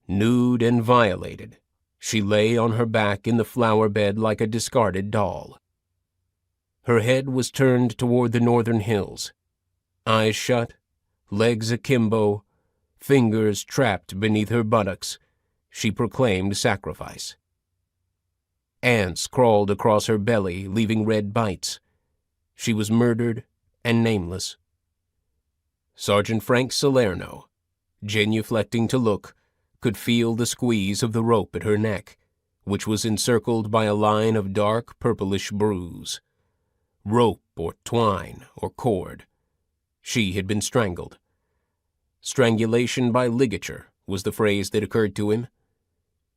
Nude and violated, she lay on her back in the flower bed like a discarded doll. Her head was turned toward the northern hills, eyes shut, legs akimbo, fingers trapped beneath her buttocks. She proclaimed sacrifice. Ants crawled across her belly, leaving red bites. She was murdered and nameless. Sergeant Frank Salerno, genuflecting to look, could feel the squeeze of the rope at her neck, which was encircled by a line of dark purplish bruise. Rope or twine or cord. She had been strangled. Strangulation by ligature was the phrase that occurred to him.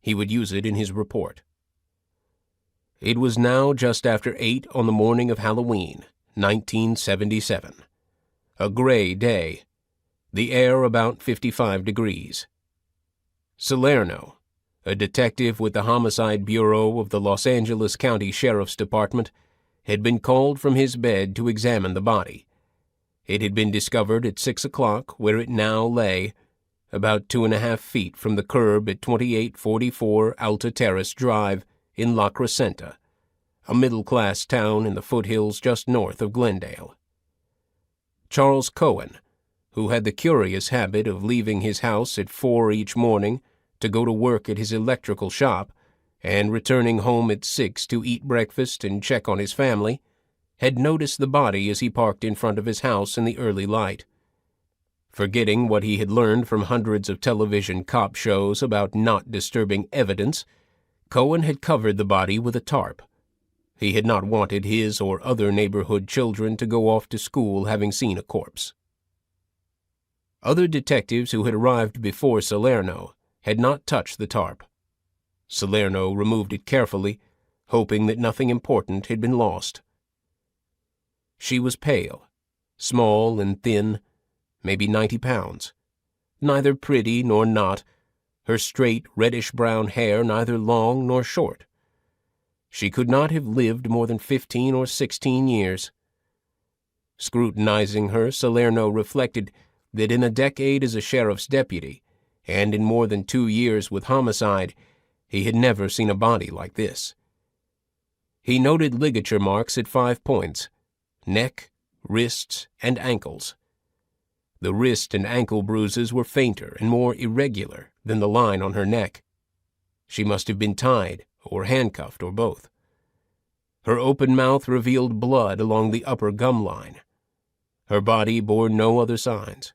He would use it in his report. It was now just after 8 on the morning of Halloween, 1977. A gray day. The air about 55 degrees. Salerno, a detective with the Homicide Bureau of the Los Angeles County Sheriff's Department, had been called from his bed to examine the body. It had been discovered at 6 o'clock, where it now lay, about 2.5 feet from the curb at 2844 Alta Terrace Drive in La Crescenta, a middle-class town in the foothills just north of Glendale. Charles Cohen, who had the curious habit of leaving his house at 4 each morning to go to work at his electrical shop, and returning home at 6 to eat breakfast and check on his family, had noticed the body as he parked in front of his house in the early light. Forgetting what he had learned from hundreds of television cop shows about not disturbing evidence, Cohen had covered the body with a tarp. He had not wanted his or other neighborhood children to go off to school having seen a corpse. Other detectives who had arrived before Salerno had not touched the tarp. Salerno removed it carefully, hoping that nothing important had been lost. She was pale, small and thin, maybe 90 pounds. Neither pretty nor not, her straight reddish-brown hair neither long nor short. She could not have lived more than 15 or 16 years. Scrutinizing her, Salerno reflected that in a decade as a sheriff's deputy, and in more than 2 years with homicide, he had never seen a body like this. He noted ligature marks at 5 points: neck, wrists, and ankles. The wrist and ankle bruises were fainter and more irregular than the line on her neck. She must have been tied or handcuffed or both. Her open mouth revealed blood along the upper gum line. Her body bore no other signs.